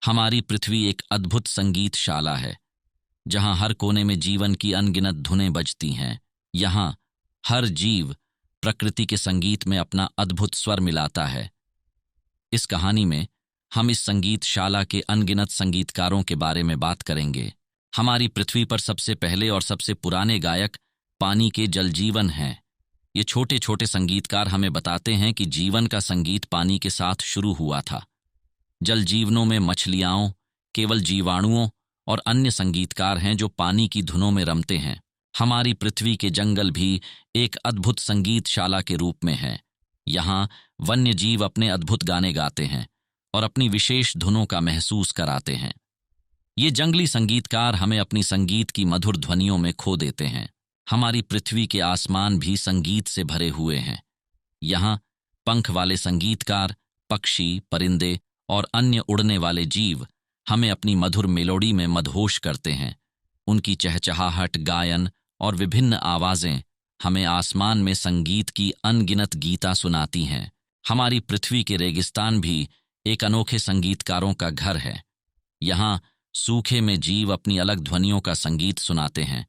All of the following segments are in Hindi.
हमारी पृथ्वी एक अद्भुत संगीतशाला है, जहां हर कोने में जीवन की अनगिनत धुनें बजती हैं। यहाँ हर जीव प्रकृति के संगीत में अपना अद्भुत स्वर मिलाता है। इस कहानी में हम इस संगीतशाला के अनगिनत संगीतकारों के बारे में बात करेंगे। हमारी पृथ्वी पर सबसे पहले और सबसे पुराने गायक पानी के जलजीवन हैं। ये छोटे छोटे संगीतकार हमें बताते हैं कि जीवन का संगीत पानी के साथ शुरू हुआ था। जल जीवनों में मछलियाओं, केवल जीवाणुओं और अन्य संगीतकार हैं जो पानी की धुनों में रमते हैं। हमारी पृथ्वी के जंगल भी एक अद्भुत संगीतशाला के रूप में हैं। यहाँ वन्य जीव अपने अद्भुत गाने गाते हैं और अपनी विशेष धुनों का महसूस कराते हैं। ये जंगली संगीतकार हमें अपनी संगीत की मधुर ध्वनियों में खो देते हैं। हमारी पृथ्वी के आसमान भी संगीत से भरे हुए हैं। यहाँ पंख वाले संगीतकार, पक्षी, परिंदे और अन्य उड़ने वाले जीव हमें अपनी मधुर मेलोडी में मदहोश करते हैं। उनकी चहचहाहट, गायन और विभिन्न आवाजें हमें आसमान में संगीत की अनगिनत गीता सुनाती हैं। हमारी पृथ्वी के रेगिस्तान भी एक अनोखे संगीतकारों का घर है। यहाँ सूखे में जीव अपनी अलग ध्वनियों का संगीत सुनाते हैं।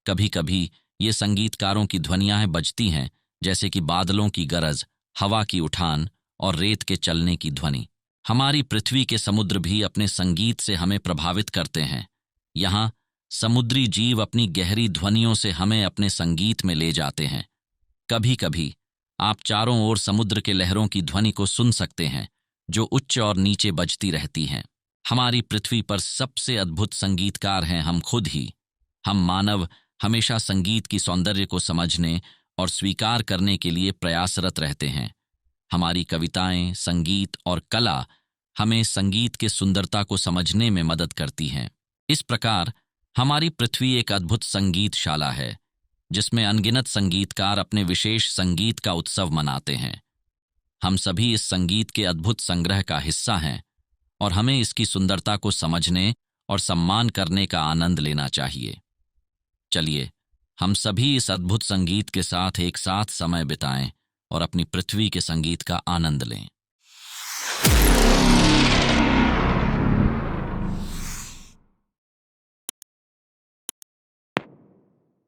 कभी कभी ये संगीतकारों की ध्वनियाँ बजती हैं, जैसे कि बादलों की गरज, हवा की उठान और रेत के चलने की ध्वनि। हमारी पृथ्वी के समुद्र भी अपने संगीत से हमें प्रभावित करते हैं। यहाँ समुद्री जीव अपनी गहरी ध्वनियों से हमें अपने संगीत में ले जाते हैं। कभी कभी आप चारों ओर समुद्र के लहरों की ध्वनि को सुन सकते हैं, जो उच्च और नीचे बजती रहती हैं। हमारी पृथ्वी पर सबसे अद्भुत संगीतकार हैं हम खुद ही। हम मानव हमेशा संगीत की सौंदर्य को समझने और स्वीकार करने के लिए प्रयासरत रहते हैं। हमारी कविताएं, संगीत और कला हमें संगीत के सुंदरता को समझने में मदद करती हैं। इस प्रकार हमारी पृथ्वी एक अद्भुत संगीतशाला है, जिसमें अनगिनत संगीतकार अपने विशेष संगीत का उत्सव मनाते हैं। हम सभी इस संगीत के अद्भुत संग्रह का हिस्सा हैं और हमें इसकी सुंदरता को समझने और सम्मान करने का आनंद लेना चाहिए। चलिए हम सभी इस अद्भुत संगीत के साथ एक साथ समय बिताएं और अपनी पृथ्वी के संगीत का आनंद लें।